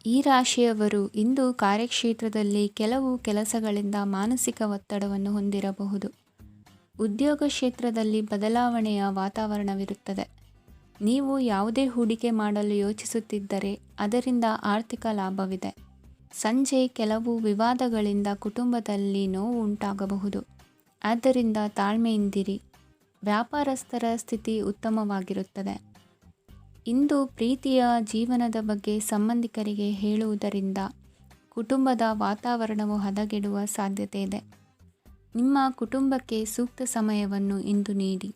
ಈ ರಾಶಿಯವರು ಇಂದು ಕಾರ್ಯಕ್ಷೇತ್ರದಲ್ಲಿ ಕೆಲವು ಕೆಲಸಗಳಿಂದ ಮಾನಸಿಕ ಒತ್ತಡವನ್ನು ಹೊಂದಿರಬಹುದು. ಉದ್ಯೋಗ ಕ್ಷೇತ್ರದಲ್ಲಿ ಬದಲಾವಣೆಯ ವಾತಾವರಣವಿರುತ್ತದೆ. ನೀವು ಯಾವುದೇ ಹೂಡಿಕೆ ಮಾಡಲು ಯೋಚಿಸುತ್ತಿದ್ದರೆ ಅದರಿಂದ ಆರ್ಥಿಕ ಲಾಭವಿದೆ. ಸಂಜೆ ಕೆಲವು ವಿವಾದಗಳಿಂದ ಕುಟುಂಬದಲ್ಲಿ ನೋವು ಉಂಟಾಗಬಹುದು. ಆದ್ದರಿಂದ ತಾಳ್ಮೆಯಿಂದಿರಿ. ವ್ಯಾಪಾರಸ್ಥರ ಸ್ಥಿತಿ ಉತ್ತಮವಾಗಿರುತ್ತದೆ. ಇಂದು ಪ್ರೀತಿಯ ಜೀವನದ ಬಗ್ಗೆ ಸಂಬಂಧಿಕರಿಗೆ ಹೇಳುವುದರಿಂದ ಕುಟುಂಬದ ವಾತಾವರಣವು ಹದಗೆಡುವ ಸಾಧ್ಯತೆ ಇದೆ. ನಿಮ್ಮ ಕುಟುಂಬಕ್ಕೆ ಸೂಕ್ತ ಸಮಯವನ್ನು ಇಂದು ನೀಡಿ.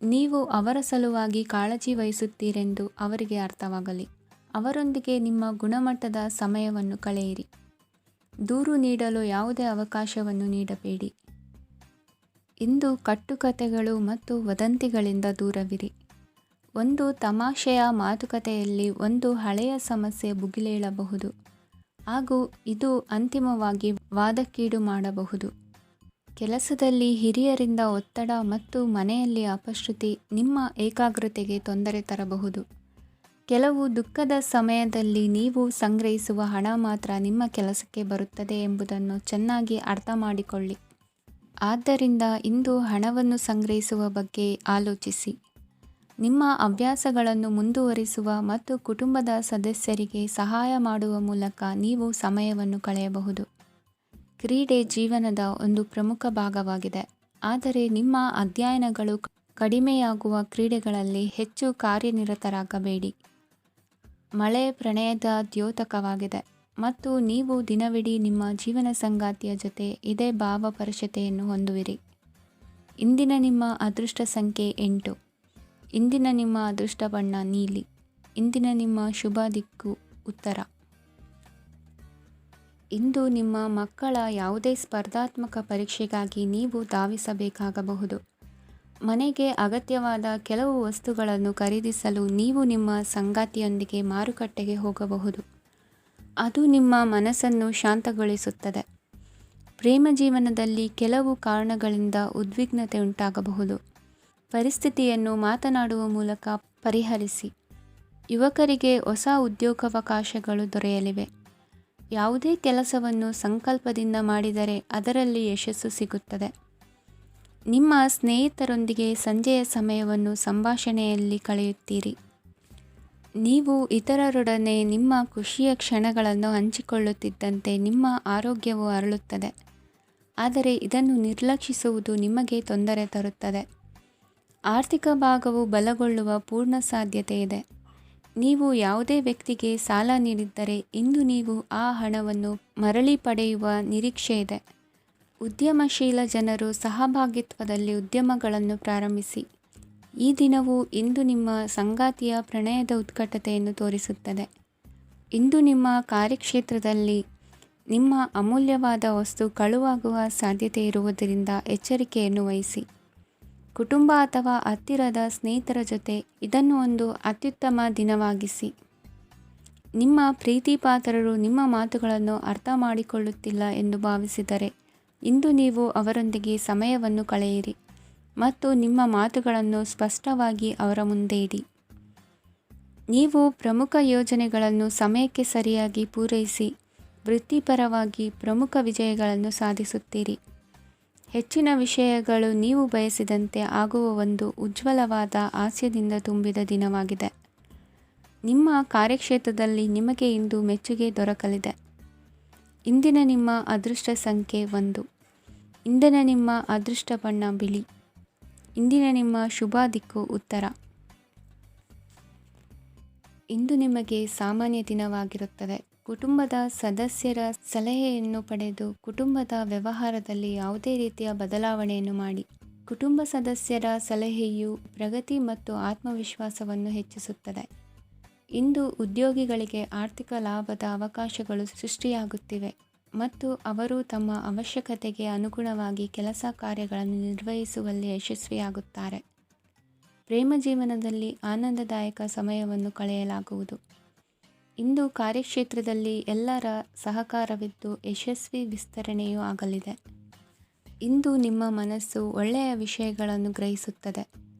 ನೀವು ಅವರ ಸಲುವಾಗಿ ಕಾಳಜಿ ವಹಿಸುತ್ತೀರೆಂದು ಅವರಿಗೆ ಅರ್ಥವಾಗಲಿ. ಅವರೊಂದಿಗೆ ನಿಮ್ಮ ಗುಣಮಟ್ಟದ ಸಮಯವನ್ನು ಕಳೆಯಿರಿ. ದೂರು ನೀಡಲು ಯಾವುದೇ ಅವಕಾಶವನ್ನು ನೀಡಬೇಡಿ. ಇಂದು ಕಟ್ಟುಕತೆಗಳು ಮತ್ತು ವದಂತಿಗಳಿಂದ ದೂರವಿರಿ. ಒಂದು ತಮಾಷೆಯ ಮಾತುಕತೆಯಲ್ಲಿ ಒಂದು ಹಳೆಯ ಸಮಸ್ಯೆ ಭುಗಿಲೇಳಬಹುದು ಹಾಗೂ ಇದು ಅಂತಿಮವಾಗಿ ವಾದಕ್ಕೀಡು ಮಾಡಬಹುದು. ಕೆಲಸದಲ್ಲಿ ಹಿರಿಯರಿಂದ ಒತ್ತಡ ಮತ್ತು ಮನೆಯಲ್ಲಿ ಅಪಶ್ರುತಿ ನಿಮ್ಮ ಏಕಾಗ್ರತೆಗೆ ತೊಂದರೆ ತರಬಹುದು. ಕೆಲವು ದುಃಖದ ಸಮಯದಲ್ಲಿ ನೀವು ಸಂಗ್ರಹಿಸುವ ಹಣ ಮಾತ್ರ ನಿಮ್ಮ ಕೆಲಸಕ್ಕೆ ಬರುತ್ತದೆ ಎಂಬುದನ್ನು ಚೆನ್ನಾಗಿ ಅರ್ಥ ಮಾಡಿಕೊಳ್ಳಿ. ಆದ್ದರಿಂದ ಇಂದು ಹಣವನ್ನು ಸಂಗ್ರಹಿಸುವ ಬಗ್ಗೆ ಆಲೋಚಿಸಿ. ನಿಮ್ಮ ಹವ್ಯಾಸಗಳನ್ನು ಮುಂದುವರಿಸುವ ಮತ್ತು ಕುಟುಂಬದ ಸದಸ್ಯರಿಗೆ ಸಹಾಯ ಮಾಡುವ ಮೂಲಕ ನೀವು ಸಮಯವನ್ನು ಕಳೆಯಬಹುದು. ಕ್ರೀಡೆ ಜೀವನದ ಒಂದು ಪ್ರಮುಖ ಭಾಗವಾಗಿದೆ. ಆದರೆ ನಿಮ್ಮ ಅಧ್ಯಯನಗಳು ಕಡಿಮೆಯಾಗುವ ಕ್ರೀಡೆಗಳಲ್ಲಿ ಹೆಚ್ಚು ಕಾರ್ಯನಿರತರಾಗಬೇಡಿ. ಮಳೆ ಪ್ರಣಯದ ದ್ಯೋತಕವಾಗಿದೆ ಮತ್ತು ನೀವು ದಿನವಿಡೀ ನಿಮ್ಮ ಜೀವನ ಸಂಗಾತಿಯ ಜೊತೆ ಇದೇ ಭಾವಪರಶತೆಯನ್ನು ಹೊಂದುವಿರಿ. ಇಂದಿನ ನಿಮ್ಮ ಅದೃಷ್ಟ ಸಂಖ್ಯೆ 8. ಇಂದಿನ ನಿಮ್ಮ ಅದೃಷ್ಟ ಬಣ್ಣ ನೀಲಿ. ಇಂದಿನ ನಿಮ್ಮ ಶುಭ ದಿಕ್ಕು ಉತ್ತರ. ಇಂದು ನಿಮ್ಮ ಮಕ್ಕಳ ಯಾವುದೇ ಸ್ಪರ್ಧಾತ್ಮಕ ಪರೀಕ್ಷೆಗಾಗಿ ನೀವು ಧಾವಿಸಬೇಕಾಗಬಹುದು. ಮನೆಗೆ ಅಗತ್ಯವಾದ ಕೆಲವು ವಸ್ತುಗಳನ್ನು ಖರೀದಿಸಲು ನೀವು ನಿಮ್ಮ ಸಂಗಾತಿಯೊಂದಿಗೆ ಮಾರುಕಟ್ಟೆಗೆ ಹೋಗಬಹುದು. ಅದು ನಿಮ್ಮ ಮನಸ್ಸನ್ನು ಶಾಂತಗೊಳಿಸುತ್ತದೆ. ಪ್ರೇಮ ಜೀವನದಲ್ಲಿ ಕೆಲವು ಕಾರಣಗಳಿಂದ ಉದ್ವಿಗ್ನತೆ ಉಂಟಾಗಬಹುದು. ಪರಿಸ್ಥಿತಿಯನ್ನು ಮಾತನಾಡುವ ಮೂಲಕ ಪರಿಹರಿಸಿ. ಯುವಕರಿಗೆ ಹೊಸ ಉದ್ಯೋಗಾವಕಾಶಗಳು ದೊರೆಯಲಿವೆ. ಯಾವುದೇ ಕೆಲಸವನ್ನು ಸಂಕಲ್ಪದಿಂದ ಮಾಡಿದರೆ ಅದರಲ್ಲಿ ಯಶಸ್ಸು ಸಿಗುತ್ತದೆ. ನಿಮ್ಮ ಸ್ನೇಹಿತರೊಂದಿಗೆ ಸಂಜೆಯ ಸಮಯವನ್ನು ಸಂಭಾಷಣೆಯಲ್ಲಿ ಕಳೆಯುತ್ತೀರಿ. ನೀವು ಇತರರೊಡನೆ ನಿಮ್ಮ ಖುಷಿಯ ಕ್ಷಣಗಳನ್ನು ಹಂಚಿಕೊಳ್ಳುತ್ತಿದ್ದಂತೆ ನಿಮ್ಮ ಆರೋಗ್ಯವು ಅರಳುತ್ತದೆ. ಆದರೆ ಇದನ್ನು ನಿರ್ಲಕ್ಷಿಸುವುದು ನಿಮಗೆ ತೊಂದರೆ ತರುತ್ತದೆ. ಆರ್ಥಿಕ ಭಾಗವು ಬಲಗೊಳ್ಳುವ ಪೂರ್ಣ ಸಾಧ್ಯತೆ ಇದೆ. ನೀವು ಯಾವುದೇ ವ್ಯಕ್ತಿಗೆ ಸಾಲ ನೀಡಿದ್ದರೆ ಇಂದು ನೀವು ಆ ಹಣವನ್ನು ಮರಳಿ ಪಡೆಯುವ ನಿರೀಕ್ಷೆ ಇದೆ. ಉದ್ಯಮಶೀಲ ಜನರು ಸಹಭಾಗಿತ್ವದಲ್ಲಿ ಉದ್ಯಮಗಳನ್ನು ಪ್ರಾರಂಭಿಸಿ. ಈ ದಿನವು ಇಂದು ನಿಮ್ಮ ಸಂಗಾತಿಯ ಪ್ರಣಯದ ಉತ್ಕಟತೆಯನ್ನು ತೋರಿಸುತ್ತದೆ. ಇಂದು ನಿಮ್ಮ ಕಾರ್ಯಕ್ಷೇತ್ರದಲ್ಲಿ ನಿಮ್ಮ ಅಮೂಲ್ಯವಾದ ವಸ್ತು ಕಳುವಾಗುವ ಸಾಧ್ಯತೆ ಇರುವುದರಿಂದ ಎಚ್ಚರಿಕೆಯನ್ನು ವಹಿಸಿ. ಕುಟುಂಬ ಅಥವಾ ಹತ್ತಿರದ ಸ್ನೇಹಿತರ ಜೊತೆ ಇದನ್ನು ಒಂದು ಅತ್ಯುತ್ತಮ ದಿನವಾಗಿಸಿ. ನಿಮ್ಮ ಪ್ರೀತಿಪಾತ್ರರು ನಿಮ್ಮ ಮಾತುಗಳನ್ನು ಅರ್ಥ ಮಾಡಿಕೊಳ್ಳುತ್ತಿಲ್ಲ ಎಂದು ಭಾವಿಸಿದರೆ ಇಂದು ನೀವು ಅವರೊಂದಿಗೆ ಸಮಯವನ್ನು ಕಳೆಯಿರಿ ಮತ್ತು ನಿಮ್ಮ ಮಾತುಗಳನ್ನು ಸ್ಪಷ್ಟವಾಗಿ ಅವರ ಮುಂದೆ ಇಡಿ. ನೀವು ಪ್ರಮುಖ ಯೋಜನೆಗಳನ್ನು ಸಮಯಕ್ಕೆ ಸರಿಯಾಗಿ ಪೂರೈಸಿ ವೃತ್ತಿಪರವಾಗಿ ಪ್ರಮುಖ ವಿಜಯಗಳನ್ನು ಸಾಧಿಸುತ್ತೀರಿ. ಹೆಚ್ಚಿನ ವಿಷಯಗಳು ನೀವು ಬಯಸಿದಂತೆ ಆಗುವ ಒಂದು ಉಜ್ವಲವಾದ ಹಾಸ್ಯದಿಂದ ತುಂಬಿದ ದಿನವಾಗಿದೆ. ನಿಮ್ಮ ಕಾರ್ಯಕ್ಷೇತ್ರದಲ್ಲಿ ನಿಮಗೆ ಇಂದು ಮೆಚ್ಚುಗೆ ದೊರಕಲಿದೆ. ಇಂದಿನ ನಿಮ್ಮ ಅದೃಷ್ಟ ಸಂಖ್ಯೆ 1. ಇಂದಿನ ನಿಮ್ಮ ಅದೃಷ್ಟ ಬಣ್ಣ ಬಿಳಿ. ಇಂದಿನ ನಿಮ್ಮ ಶುಭ ದಿಕ್ಕು ಉತ್ತರ. ಇಂದು ನಿಮಗೆ ಸಾಮಾನ್ಯ ದಿನವಾಗಿರುತ್ತದೆ. ಕುಟುಂಬದ ಸದಸ್ಯರ ಸಲಹೆಯನ್ನು ಪಡೆದು ಕುಟುಂಬದ ವ್ಯವಹಾರದಲ್ಲಿ ಯಾವುದೇ ರೀತಿಯ ಬದಲಾವಣೆಯನ್ನು ಮಾಡಿ. ಕುಟುಂಬ ಸದಸ್ಯರ ಸಲಹೆಯು ಪ್ರಗತಿ ಮತ್ತು ಆತ್ಮವಿಶ್ವಾಸವನ್ನು ಹೆಚ್ಚಿಸುತ್ತದೆ. ಇಂದು ಉದ್ಯೋಗಿಗಳಿಗೆ ಆರ್ಥಿಕ ಲಾಭದ ಅವಕಾಶಗಳು ಸೃಷ್ಟಿಯಾಗುತ್ತಿವೆ ಮತ್ತು ಅವರು ತಮ್ಮ ಅವಶ್ಯಕತೆಗೆ ಅನುಗುಣವಾಗಿ ಕೆಲಸ ಕಾರ್ಯಗಳನ್ನು ನಿರ್ವಹಿಸುವಲ್ಲಿ ಯಶಸ್ವಿಯಾಗುತ್ತಾರೆ. ಪ್ರೇಮ ಜೀವನದಲ್ಲಿ ಆನಂದದಾಯಕ ಸಮಯವನ್ನು ಕಳೆಯಲಾಗುವುದು. ಇಂದು ಕಾರ್ಯಕ್ಷೇತ್ರದಲ್ಲಿ ಎಲ್ಲರ ಸಹಕಾರವಿದ್ದು ಯಶಸ್ವಿ ವಿಸ್ತರಣೆಯೂ ಆಗಲಿದೆ. ಇಂದು ನಿಮ್ಮ ಮನಸ್ಸು ಒಳ್ಳೆಯ ವಿಷಯಗಳನ್ನು ಗ್ರಹಿಸುತ್ತದೆ.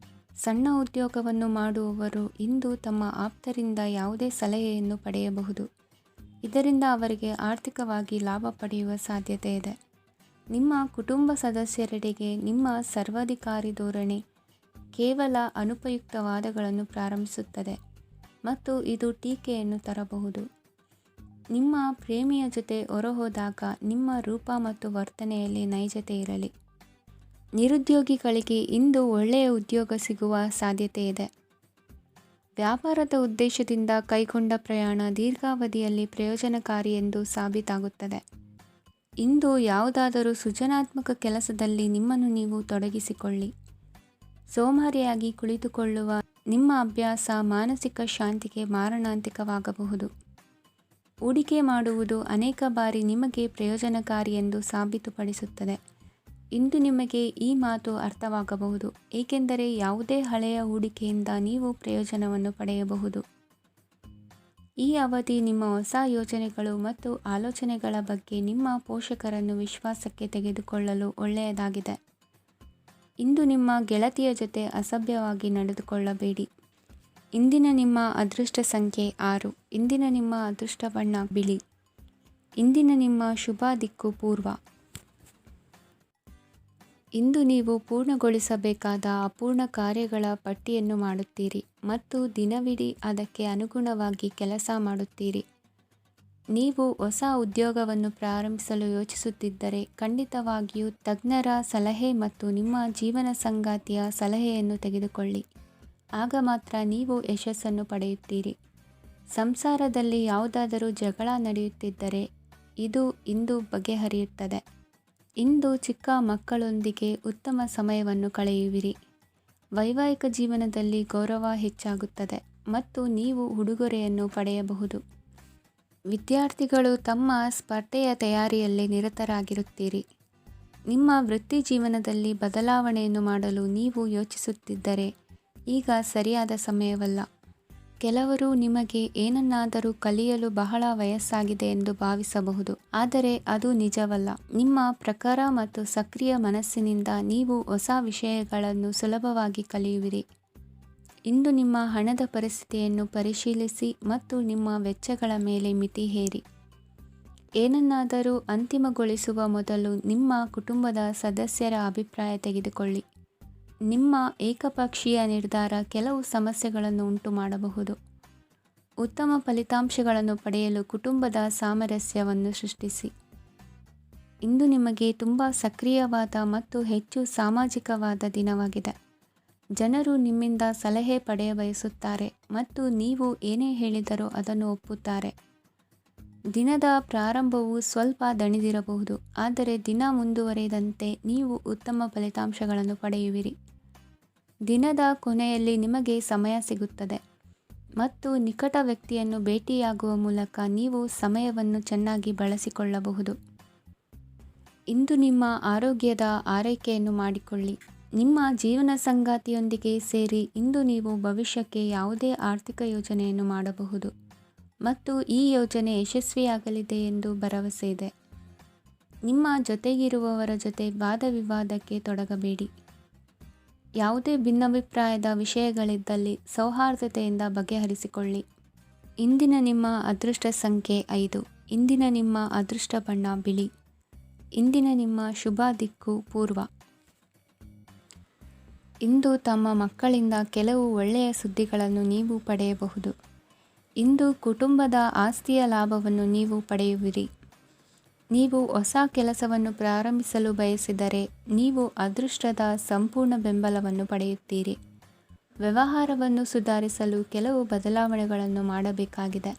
ಸಣ್ಣ ಉದ್ಯೋಗವನ್ನು ಮಾಡುವವರು ಇಂದು ತಮ್ಮ ಆಪ್ತರಿಂದ ಯಾವುದೇ ಸಲಹೆಯನ್ನು ಪಡೆಯಬಹುದು. ಇದರಿಂದ ಅವರಿಗೆ ಆರ್ಥಿಕವಾಗಿ ಲಾಭ ಪಡೆಯುವ ಸಾಧ್ಯತೆ ಇದೆ. ನಿಮ್ಮ ಕುಟುಂಬ ಸದಸ್ಯರೆಡೆಗೆ ನಿಮ್ಮ ಸರ್ವಾಧಿಕಾರಿ ಧೋರಣೆ ಕೇವಲ ಅನುಪಯುಕ್ತ ವಾದಗಳನ್ನು ಪ್ರಾರಂಭಿಸುತ್ತದೆ ಮತ್ತು ಇದು ಟೀಕೆಯನ್ನು ತರಬಹುದು. ನಿಮ್ಮ ಪ್ರೇಮಿಯ ಜೊತೆ ಹೊರಹೋದಾಗ ನಿಮ್ಮ ರೂಪ ಮತ್ತು ವರ್ತನೆಯಲ್ಲಿ ನೈಜತೆ ಇರಲಿ. ನಿರುದ್ಯೋಗಿಗಳಿಗೆ ಇಂದು ಒಳ್ಳೆಯ ಉದ್ಯೋಗ ಸಿಗುವ ಸಾಧ್ಯತೆ ಇದೆ. ವ್ಯಾಪಾರದ ಉದ್ದೇಶದಿಂದ ಕೈಗೊಂಡ ಪ್ರಯಾಣ ದೀರ್ಘಾವಧಿಯಲ್ಲಿ ಪ್ರಯೋಜನಕಾರಿ ಎಂದು ಸಾಬೀತಾಗುತ್ತದೆ. ಇಂದು ಯಾವುದಾದರೂ ಸೃಜನಾತ್ಮಕ ಕೆಲಸದಲ್ಲಿ ನಿಮ್ಮನ್ನು ನೀವು ತೊಡಗಿಸಿಕೊಳ್ಳಿ. ಸೋಮಾರಿಯಾಗಿ ಕುಳಿತುಕೊಳ್ಳುವ ನಿಮ್ಮ ಅಭ್ಯಾಸ ಮಾನಸಿಕ ಶಾಂತಿಗೆ ಮಾರಣಾಂತಿಕವಾಗಬಹುದು. ಹೂಡಿಕೆ ಮಾಡುವುದು ಅನೇಕ ಬಾರಿ ನಿಮಗೆ ಪ್ರಯೋಜನಕಾರಿ ಎಂದು ಸಾಬೀತುಪಡಿಸುತ್ತದೆ. ಇಂದು ನಿಮಗೆ ಈ ಮಾತು ಅರ್ಥವಾಗಬಹುದು, ಏಕೆಂದರೆ ಯಾವುದೇ ಹಳೆಯ ಹೂಡಿಕೆಯಿಂದ ನೀವು ಪ್ರಯೋಜನವನ್ನು ಪಡೆಯಬಹುದು. ಈ ಅವಧಿ ನಿಮ್ಮ ಹೊಸ ಯೋಜನೆಗಳು ಮತ್ತು ಆಲೋಚನೆಗಳ ಬಗ್ಗೆ ನಿಮ್ಮ ಪೋಷಕರನ್ನು ವಿಶ್ವಾಸಕ್ಕೆ ತೆಗೆದುಕೊಳ್ಳಲು ಒಳ್ಳೆಯದಾಗಿದೆ. ಇಂದು ನಿಮ್ಮ ಗೆಳತಿಯ ಜೊತೆ ಅಸಭ್ಯವಾಗಿ ನಡೆದುಕೊಳ್ಳಬೇಡಿ. ಇಂದಿನ ನಿಮ್ಮ ಅದೃಷ್ಟ ಸಂಖ್ಯೆ 6. ಇಂದಿನ ನಿಮ್ಮ ಅದೃಷ್ಟ ಬಣ್ಣ ಬಿಳಿ. ಇಂದಿನ ನಿಮ್ಮ ಶುಭ ದಿಕ್ಕು ಪೂರ್ವ. ಇಂದು ನೀವು ಪೂರ್ಣಗೊಳಿಸಬೇಕಾದ ಅಪೂರ್ಣ ಕಾರ್ಯಗಳ ಪಟ್ಟಿಯನ್ನು ಮಾಡುತ್ತೀರಿ ಮತ್ತು ದಿನವಿಡೀ ಅದಕ್ಕೆ ಅನುಗುಣವಾಗಿ ಕೆಲಸ ಮಾಡುತ್ತೀರಿ. ನೀವು ಹೊಸ ಉದ್ಯೋಗವನ್ನು ಪ್ರಾರಂಭಿಸಲು ಯೋಚಿಸುತ್ತಿದ್ದರೆ ಖಂಡಿತವಾಗಿಯೂ ತಜ್ಞರ ಸಲಹೆ ಮತ್ತು ನಿಮ್ಮ ಜೀವನ ಸಂಗಾತಿಯ ಸಲಹೆಯನ್ನು ತೆಗೆದುಕೊಳ್ಳಿ. ಆಗ ಮಾತ್ರ ನೀವು ಯಶಸ್ಸನ್ನು ಪಡೆಯುತ್ತೀರಿ. ಸಂಸಾರದಲ್ಲಿ ಯಾವುದಾದರೂ ಜಗಳ ನಡೆಯುತ್ತಿದ್ದರೆ ಇದು ಇಂದು ಬಗೆಹರಿಯುತ್ತದೆ. ಇಂದು ಚಿಕ್ಕ ಮಕ್ಕಳೊಂದಿಗೆ ಉತ್ತಮ ಸಮಯವನ್ನು ಕಳೆಯುವಿರಿ. ವೈವಾಹಿಕ ಜೀವನದಲ್ಲಿ ಗೌರವ ಹೆಚ್ಚಾಗುತ್ತದೆ ಮತ್ತು ನೀವು ಉಡುಗೊರೆಯನ್ನು ಪಡೆಯಬಹುದು. ವಿದ್ಯಾರ್ಥಿಗಳು ತಮ್ಮ ಸ್ಪರ್ಧೆಯ ತಯಾರಿಯಲ್ಲಿ ನಿರತರಾಗಿರುತ್ತೀರಿ. ನಿಮ್ಮ ವೃತ್ತಿ ಜೀವನದಲ್ಲಿ ಬದಲಾವಣೆಯನ್ನು ಮಾಡಲು ನೀವು ಯೋಚಿಸುತ್ತಿದ್ದರೆ ಈಗ ಸರಿಯಾದ ಸಮಯವಲ್ಲ. ಕೆಲವರು ನಿಮಗೆ ಏನನ್ನಾದರೂ ಕಲಿಯಲು ಬಹಳ ವಯಸ್ಸಾಗಿದೆ ಎಂದು ಭಾವಿಸಬಹುದು, ಆದರೆ ಅದು ನಿಜವಲ್ಲ. ನಿಮ್ಮ ಪ್ರಖರ ಮತ್ತು ಸಕ್ರಿಯ ಮನಸ್ಸಿನಿಂದ ನೀವು ಹೊಸ ವಿಷಯಗಳನ್ನು ಸುಲಭವಾಗಿ ಕಲಿಯುವಿರಿ. ಇಂದು ನಿಮ್ಮ ಹಣದ ಪರಿಸ್ಥಿತಿಯನ್ನು ಪರಿಶೀಲಿಸಿ ಮತ್ತು ನಿಮ್ಮ ವೆಚ್ಚಗಳ ಮೇಲೆ ಮಿತಿ ಹೇರಿ. ಏನನ್ನಾದರೂ ಅಂತಿಮಗೊಳಿಸುವ ಮೊದಲು ನಿಮ್ಮ ಕುಟುಂಬದ ಸದಸ್ಯರ ಅಭಿಪ್ರಾಯ ತೆಗೆದುಕೊಳ್ಳಿ. ನಿಮ್ಮ ಏಕಪಕ್ಷೀಯ ನಿರ್ಧಾರ ಕೆಲವು ಸಮಸ್ಯೆಗಳನ್ನು ಉಂಟು ಮಾಡಬಹುದು. ಉತ್ತಮ ಫಲಿತಾಂಶಗಳನ್ನು ಪಡೆಯಲು ಕುಟುಂಬದ ಸಾಮರಸ್ಯವನ್ನು ಸೃಷ್ಟಿಸಿ. ಇಂದು ನಿಮಗೆ ತುಂಬ ಸಕ್ರಿಯವಾದ ಮತ್ತು ಹೆಚ್ಚು ಸಾಮಾಜಿಕವಾದ ದಿನವಾಗಿದೆ. ಜನರು ನಿಮ್ಮಿಂದ ಸಲಹೆ ಪಡೆಯಬಯಸುತ್ತಾರೆ ಮತ್ತು ನೀವು ಏನೇ ಹೇಳಿದರೂ ಅದನ್ನು ಒಪ್ಪುತ್ತಾರೆ. ದಿನದ ಪ್ರಾರಂಭವು ಸ್ವಲ್ಪ ದಣಿದಿರಬಹುದು, ಆದರೆ ದಿನ ಮುಂದುವರಿದಂತೆ ನೀವು ಉತ್ತಮ ಫಲಿತಾಂಶಗಳನ್ನು ಪಡೆಯುವಿರಿ. ದಿನದ ಕೊನೆಯಲ್ಲಿ ನಿಮಗೆ ಸಮಯ ಸಿಗುತ್ತದೆ ಮತ್ತು ನಿಕಟ ವ್ಯಕ್ತಿಯನ್ನು ಭೇಟಿಯಾಗುವ ಮೂಲಕ ನೀವು ಸಮಯವನ್ನು ಚೆನ್ನಾಗಿ ಬಳಸಿಕೊಳ್ಳಬಹುದು. ಇಂದು ನಿಮ್ಮ ಆರೋಗ್ಯದ ಆರೈಕೆಯನ್ನು ಮಾಡಿಕೊಳ್ಳಿ. ನಿಮ್ಮ ಜೀವನ ಸಂಗಾತಿಯೊಂದಿಗೆ ಸೇರಿ ಇಂದು ನೀವು ಭವಿಷ್ಯಕ್ಕೆ ಯಾವುದೇ ಆರ್ಥಿಕ ಯೋಜನೆಯನ್ನು ಮಾಡಬಹುದು ಮತ್ತು ಈ ಯೋಜನೆ ಯಶಸ್ವಿಯಾಗಲಿದೆ ಎಂದು ಭರವಸೆ ಇದೆ. ನಿಮ್ಮ ಜೊತೆಗಿರುವವರ ಜೊತೆ ವಾದವಿವಾದಕ್ಕೆ ತೊಡಗಬೇಡಿ. ಯಾವುದೇ ಭಿನ್ನಾಭಿಪ್ರಾಯದ ವಿಷಯಗಳಿದ್ದಲ್ಲಿ ಸೌಹಾರ್ದತೆಯಿಂದ ಬಗೆಹರಿಸಿಕೊಳ್ಳಿ. ಇಂದಿನ ನಿಮ್ಮ ಅದೃಷ್ಟ ಸಂಖ್ಯೆ 5. ಇಂದಿನ ನಿಮ್ಮ ಅದೃಷ್ಟ ಬಣ್ಣ ಬಿಳಿ. ಇಂದಿನ ನಿಮ್ಮ ಶುಭ ದಿಕ್ಕು ಪೂರ್ವ. ಇಂದು ತಮ್ಮ ಮಕ್ಕಳಿಂದ ಕೆಲವು ಒಳ್ಳೆಯ ಸುದ್ದಿಗಳನ್ನು ನೀವು ಪಡೆಯಬಹುದು. ಇಂದು ಕುಟುಂಬದ ಆಸ್ತಿಯ ಲಾಭವನ್ನು ನೀವು ಪಡೆಯುವಿರಿ. ನೀವು ಹೊಸ ಕೆಲಸವನ್ನು ಪ್ರಾರಂಭಿಸಲು ಬಯಸಿದರೆ ನೀವು ಅದೃಷ್ಟದ ಸಂಪೂರ್ಣ ಬೆಂಬಲವನ್ನು ಪಡೆಯುತ್ತೀರಿ. ವ್ಯವಹಾರವನ್ನು ಸುಧಾರಿಸಲು ಕೆಲವು ಬದಲಾವಣೆಗಳನ್ನು ಮಾಡಬೇಕಾಗಿದೆ.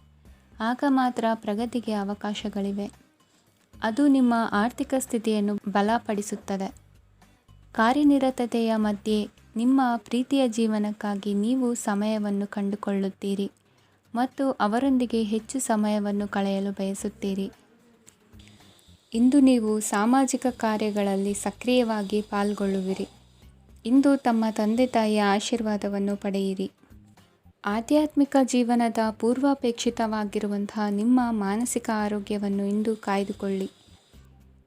ಆಗ ಮಾತ್ರ ಪ್ರಗತಿಗೆ ಅವಕಾಶಗಳಿವೆ. ಅದು ನಿಮ್ಮ ಆರ್ಥಿಕ ಸ್ಥಿತಿಯನ್ನು ಬಲಪಡಿಸುತ್ತದೆ. ಕಾರ್ಯನಿರತತೆಯ ಮಧ್ಯೆ ನಿಮ್ಮ ಪ್ರೀತಿಯ ಜೀವನಕ್ಕಾಗಿ ನೀವು ಸಮಯವನ್ನು ಕಂಡುಕೊಳ್ಳುತ್ತೀರಿ ಮತ್ತು ಅವರೊಂದಿಗೆ ಹೆಚ್ಚು ಸಮಯವನ್ನು ಕಳೆಯಲು ಬಯಸುತ್ತೀರಿ. ಇಂದು ನೀವು ಸಾಮಾಜಿಕ ಕಾರ್ಯಗಳಲ್ಲಿ ಸಕ್ರಿಯವಾಗಿ ಪಾಲ್ಗೊಳ್ಳುವಿರಿ. ಇಂದು ತಮ್ಮ ತಂದೆ ತಾಯಿಯ ಆಶೀರ್ವಾದವನ್ನು ಪಡೆಯಿರಿ. ಆಧ್ಯಾತ್ಮಿಕ ಜೀವನದ ಪೂರ್ವಾಪೇಕ್ಷಿತವಾಗಿರುವಂತಹ ನಿಮ್ಮ ಮಾನಸಿಕ ಆರೋಗ್ಯವನ್ನು ಇಂದು ಕಾಯ್ದುಕೊಳ್ಳಿ.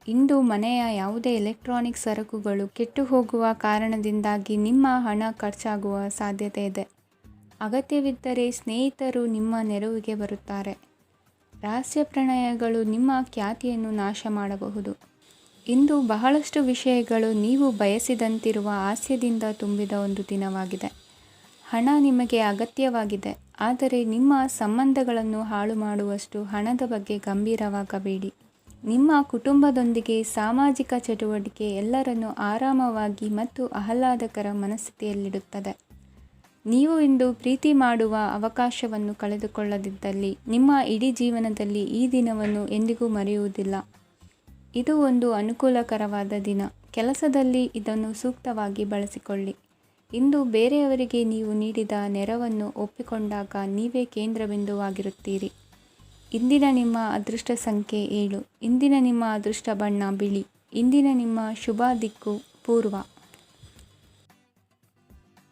ಇಂದು ಮನೆಯ ಯಾವುದೇ ಎಲೆಕ್ಟ್ರಾನಿಕ್ ಸರಕುಗಳು ಕೆಟ್ಟು ಹೋಗುವ ಕಾರಣದಿಂದಾಗಿ ನಿಮ್ಮ ಹಣ ಖರ್ಚಾಗುವ ಸಾಧ್ಯತೆ ಇದೆ. ಅಗತ್ಯವಿದ್ದರೆ ಸ್ನೇಹಿತರು ನಿಮ್ಮ ನೆರವಿಗೆ ಬರುತ್ತಾರೆ. ರಹಸ್ಯ ಪ್ರಣಯಗಳು ನಿಮ್ಮ ಖ್ಯಾತಿಯನ್ನು ನಾಶ ಮಾಡಬಹುದು. ಇಂದು ಬಹಳಷ್ಟು ವಿಷಯಗಳು ನೀವು ಬಯಸಿದಂತಿರುವ ಹಾಸ್ಯದಿಂದ ತುಂಬಿದ ಒಂದು ದಿನವಾಗಿದೆ. ಹಣ ನಿಮಗೆ ಅಗತ್ಯವಾಗಿದೆ, ಆದರೆ ನಿಮ್ಮ ಸಂಬಂಧಗಳನ್ನು ಹಾಳು ಮಾಡುವಷ್ಟು ಹಣದ ಬಗ್ಗೆ ಗಂಭೀರವಾಗಬೇಡಿ. ನಿಮ್ಮ ಕುಟುಂಬದೊಂದಿಗೆ ಸಾಮಾಜಿಕ ಚಟುವಟಿಕೆ ಎಲ್ಲರನ್ನೂ ಆರಾಮವಾಗಿ ಮತ್ತು ಆಹ್ಲಾದಕರ ಮನಸ್ಥಿತಿಯಲ್ಲಿಡುತ್ತದೆ. ನೀವು ಇಂದು ಪ್ರೀತಿ ಮಾಡುವ ಅವಕಾಶವನ್ನು ಕಳೆದುಕೊಳ್ಳದಿದ್ದಲ್ಲಿ ನಿಮ್ಮ ಇಡೀ ಜೀವನದಲ್ಲಿ ಈ ದಿನವನ್ನು ಎಂದಿಗೂ ಮರೆಯುವುದಿಲ್ಲ. ಇದು ಒಂದು ಅನುಕೂಲಕರವಾದ ದಿನ. ಕೆಲಸದಲ್ಲಿ ಇದನ್ನು ಸೂಕ್ತವಾಗಿ ಬಳಸಿಕೊಳ್ಳಿ. ಇಂದು ಬೇರೆಯವರಿಗೆ ನೀವು ನೀಡಿದ ನೆರವನ್ನು ಒಪ್ಪಿಕೊಂಡಾಗ ನೀವೇ ಕೇಂದ್ರಬಿಂದುವಾಗಿರುತ್ತೀರಿ. ಇಂದಿನ ನಿಮ್ಮ ಅದೃಷ್ಟ ಸಂಖ್ಯೆ 7. ಇಂದಿನ ನಿಮ್ಮ ಅದೃಷ್ಟ ಬಣ್ಣ ಬಿಳಿ. ಇಂದಿನ ನಿಮ್ಮ ಶುಭ ದಿಕ್ಕು ಪೂರ್ವ.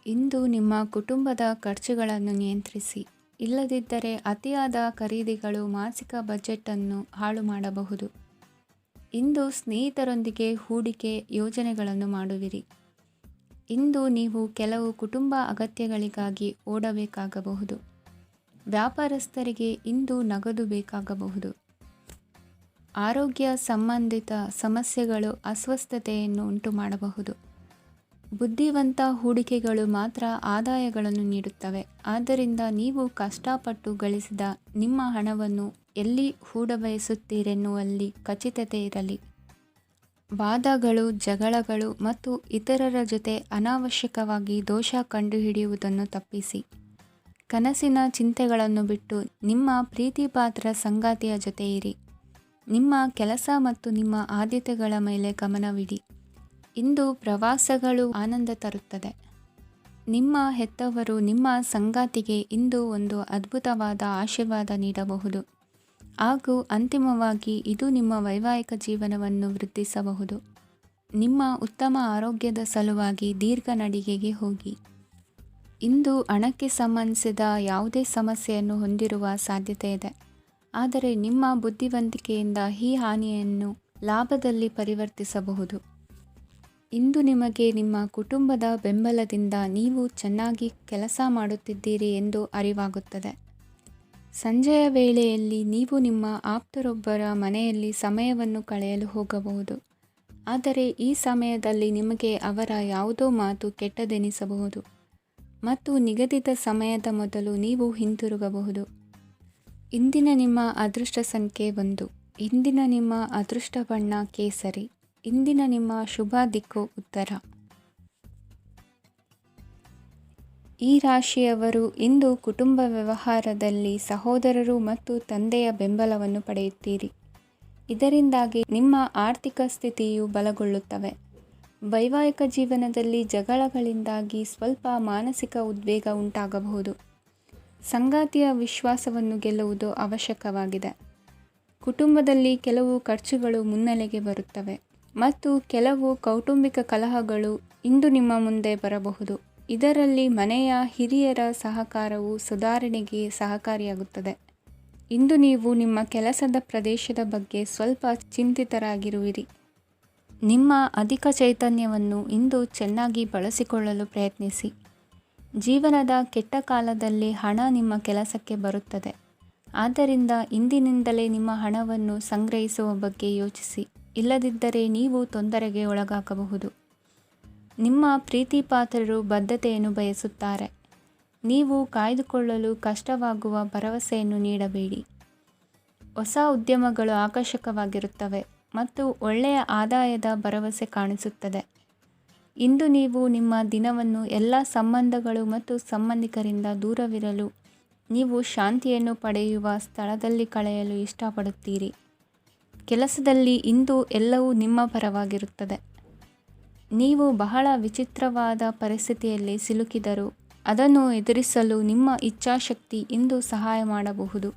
ಇಂದು ನಿಮ್ಮ ಕುಟುಂಬದ ಖರ್ಚುಗಳನ್ನು ನಿಯಂತ್ರಿಸಿ, ಇಲ್ಲದಿದ್ದರೆ ಅತಿಯಾದ ಖರೀದಿಗಳು ಮಾಸಿಕ ಬಜೆಟನ್ನು ಹಾಳು ಮಾಡಬಹುದು. ಇಂದು ಸ್ನೇಹಿತರೊಂದಿಗೆ ಹೂಡಿಕೆ ಯೋಜನೆಗಳನ್ನು ಮಾಡುವಿರಿ. ಇಂದು ನೀವು ಕೆಲವು ಕುಟುಂಬ ಅಗತ್ಯಗಳಿಗಾಗಿ ಓಡಬೇಕಾಗಬಹುದು. ವ್ಯಾಪಾರಸ್ಥರಿಗೆ ಇಂದು ನಗದು ಬೇಕಾಗಬಹುದು. ಆರೋಗ್ಯ ಸಂಬಂಧಿತ ಸಮಸ್ಯೆಗಳು ಅಸ್ವಸ್ಥತೆಯನ್ನು ಉಂಟುಮಾಡಬಹುದು. ಬುದ್ಧಿವಂತ ಹೂಡಿಕೆಗಳು ಮಾತ್ರ ಆದಾಯಗಳನ್ನು ನೀಡುತ್ತವೆ. ಆದ್ದರಿಂದ ನೀವು ಕಷ್ಟಪಟ್ಟು ಗಳಿಸಿದ ನಿಮ್ಮ ಹಣವನ್ನು ಎಲ್ಲಿ ಹೂಡಬಯಸುತ್ತೀರೆನ್ನುವಲ್ಲಿ ಖಚಿತತೆ ಇರಲಿ. ವಾದಗಳು, ಜಗಳಗಳು ಮತ್ತು ಇತರರ ಜೊತೆ ಅನಾವಶ್ಯಕವಾಗಿ ದೋಷ ಕಂಡುಹಿಡಿಯುವುದನ್ನು ತಪ್ಪಿಸಿ. ಕನಸಿನ ಚಿಂತೆಗಳನ್ನು ಬಿಟ್ಟು ನಿಮ್ಮ ಪ್ರೀತಿಪಾತ್ರ ಸಂಗಾತಿಯ ಜೊತೆ ಇರಿ. ನಿಮ್ಮ ಕೆಲಸ ಮತ್ತು ನಿಮ್ಮ ಆದ್ಯತೆಗಳ ಮೇಲೆ ಗಮನವಿಡಿ. ಇಂದು ಪ್ರವಾಸಗಳು ಆನಂದ ತರುತ್ತದೆ. ನಿಮ್ಮ ಹೆತ್ತವರು ನಿಮ್ಮ ಸಂಗಾತಿಗೆ ಇಂದು ಒಂದು ಅದ್ಭುತವಾದ ಆಶೀರ್ವಾದ ನೀಡಬಹುದು ಹಾಗೂ ಅಂತಿಮವಾಗಿ ಇದು ನಿಮ್ಮ ವೈವಾಹಿಕ ಜೀವನವನ್ನು ವೃದ್ಧಿಸಬಹುದು. ನಿಮ್ಮ ಉತ್ತಮ ಆರೋಗ್ಯದ ಸಲುವಾಗಿ ದೀರ್ಘ ನಡಿಗೆಗೆ ಹೋಗಿ. ಇಂದು ಹಣಕ್ಕೆ ಸಂಬಂಧಿಸಿದ ಯಾವುದೇ ಸಮಸ್ಯೆಯನ್ನು ಹೊಂದಿರುವ ಸಾಧ್ಯತೆ ಇದೆ, ಆದರೆ ನಿಮ್ಮ ಬುದ್ಧಿವಂತಿಕೆಯಿಂದ ಈ ಹಾನಿಯನ್ನು ಲಾಭದಲ್ಲಿ ಪರಿವರ್ತಿಸಬಹುದು. ಇಂದು ನಿಮಗೆ ನಿಮ್ಮ ಕುಟುಂಬದ ಬೆಂಬಲದಿಂದ ನೀವು ಚೆನ್ನಾಗಿ ಕೆಲಸ ಮಾಡುತ್ತಿದ್ದೀರಿ ಎಂದು ಅರಿವಾಗುತ್ತದೆ. ಸಂಜೆಯ ವೇಳೆಯಲ್ಲಿ ನೀವು ನಿಮ್ಮ ಆಪ್ತರೊಬ್ಬರ ಮನೆಯಲ್ಲಿ ಸಮಯವನ್ನು ಕಳೆಯಲು ಹೋಗಬಹುದು, ಆದರೆ ಈ ಸಮಯದಲ್ಲಿ ನಿಮಗೆ ಅವರ ಯಾವುದೋ ಮಾತು ಕೆಟ್ಟದೆನಿಸಬಹುದು ಮತ್ತು ನಿಗದಿತ ಸಮಯದ ಮೊದಲು ನೀವು ಹಿಂತಿರುಗಬಹುದು. ಇಂದಿನ ನಿಮ್ಮ ಅದೃಷ್ಟ ಸಂಖ್ಯೆ 1. ಇಂದಿನ ನಿಮ್ಮ ಅದೃಷ್ಟ ಬಣ್ಣ ಕೇಸರಿ. ಇಂದಿನ ನಿಮ್ಮ ಶುಭ ದಿಕ್ಕು ಉತ್ತರ. ಈ ರಾಶಿಯವರು ಇಂದು ಕುಟುಂಬ ವ್ಯವಹಾರದಲ್ಲಿ ಸಹೋದರರು ಮತ್ತು ತಂದೆಯ ಬೆಂಬಲವನ್ನು ಪಡೆಯುತ್ತೀರಿ. ಇದರಿಂದಾಗಿ ನಿಮ್ಮ ಆರ್ಥಿಕ ಸ್ಥಿತಿಯು ಬಲಗೊಳ್ಳುತ್ತವೆ. ವೈವಾಹಿಕ ಜೀವನದಲ್ಲಿ ಜಗಳಗಳಿಂದಾಗಿ ಸ್ವಲ್ಪ ಮಾನಸಿಕ ಉದ್ವೇಗ ಉಂಟಾಗಬಹುದು. ಸಂಗಾತಿಯ ವಿಶ್ವಾಸವನ್ನು ಗೆಲ್ಲುವುದು ಅವಶ್ಯಕವಾಗಿದೆ. ಕುಟುಂಬದಲ್ಲಿ ಕೆಲವು ಖರ್ಚುಗಳು ಮುನ್ನೆಲೆಗೆ ಬರುತ್ತವೆ ಮತ್ತು ಕೆಲವು ಕೌಟುಂಬಿಕ ಕಲಹಗಳು ಇಂದು ನಿಮ್ಮ ಮುಂದೆ ಬರಬಹುದು. ಇದರಲ್ಲಿ ಮನೆಯ ಹಿರಿಯರ ಸಹಕಾರವು ಸುಧಾರಣೆಗೆ ಸಹಕಾರಿಯಾಗುತ್ತದೆ. ಇಂದು ನೀವು ನಿಮ್ಮ ಕೆಲಸದ ಪ್ರದೇಶದ ಬಗ್ಗೆ ಸ್ವಲ್ಪ ಚಿಂತಿತರಾಗಿರುವಿರಿ. ನಿಮ್ಮ ಅಧಿಕ ಚೈತನ್ಯವನ್ನು ಇಂದು ಚೆನ್ನಾಗಿ ಬಳಸಿಕೊಳ್ಳಲು ಪ್ರಯತ್ನಿಸಿ. ಜೀವನದ ಕೆಟ್ಟ ಕಾಲದಲ್ಲಿ ಹಣ ನಿಮ್ಮ ಕೆಲಸಕ್ಕೆ ಬರುತ್ತದೆ. ಆದ್ದರಿಂದ ಇಂದಿನಿಂದಲೇ ನಿಮ್ಮ ಹಣವನ್ನು ಸಂಗ್ರಹಿಸುವ ಬಗ್ಗೆ ಯೋಚಿಸಿ, ಇಲ್ಲದಿದ್ದರೆ ನೀವು ತೊಂದರೆಗೆ ಒಳಗಾಗಬಹುದು. ನಿಮ್ಮ ಪ್ರೀತಿಪಾತ್ರರು ಬದ್ಧತೆಯನ್ನು ಬಯಸುತ್ತಾರೆ. ನೀವು ಕಾಯ್ದುಕೊಳ್ಳಲು ಕಷ್ಟವಾಗುವ ಭರವಸೆಯನ್ನು ನೀಡಬೇಡಿ. ಹೊಸ ಉದ್ಯಮಗಳು ಆಕರ್ಷಕವಾಗಿರುತ್ತವೆ ಮತ್ತು ಒಳ್ಳೆಯ ಆದಾಯದ ಭರವಸೆ ಕಾಣಿಸುತ್ತದೆ. ಇಂದು ನೀವು ನಿಮ್ಮ ದಿನವನ್ನು ಎಲ್ಲ ಸಂಬಂಧಗಳು ಮತ್ತು ಸಂಬಂಧಿಕರಿಂದ ದೂರವಿರಲು ನೀವು ಶಾಂತಿಯನ್ನು ಪಡೆಯುವ ಸ್ಥಳದಲ್ಲಿ ಕಳೆಯಲು ಇಷ್ಟಪಡುತ್ತೀರಿ. ಕೆಲಸದಲ್ಲಿ ಇಂದು ಎಲ್ಲವೂ ನಿಮ್ಮ ಪರವಾಗಿರುತ್ತದೆ. ನೀವು ಬಹಳ ವಿಚಿತ್ರವಾದ ಪರಿಸ್ಥಿತಿಯಲ್ಲಿ ಸಿಲುಕಿದರೂ ಅದನ್ನು ಎದುರಿಸಲು ನಿಮ್ಮ ಇಚ್ಛಾಶಕ್ತಿ ಇಂದು ಸಹಾಯ ಮಾಡಬಹುದು.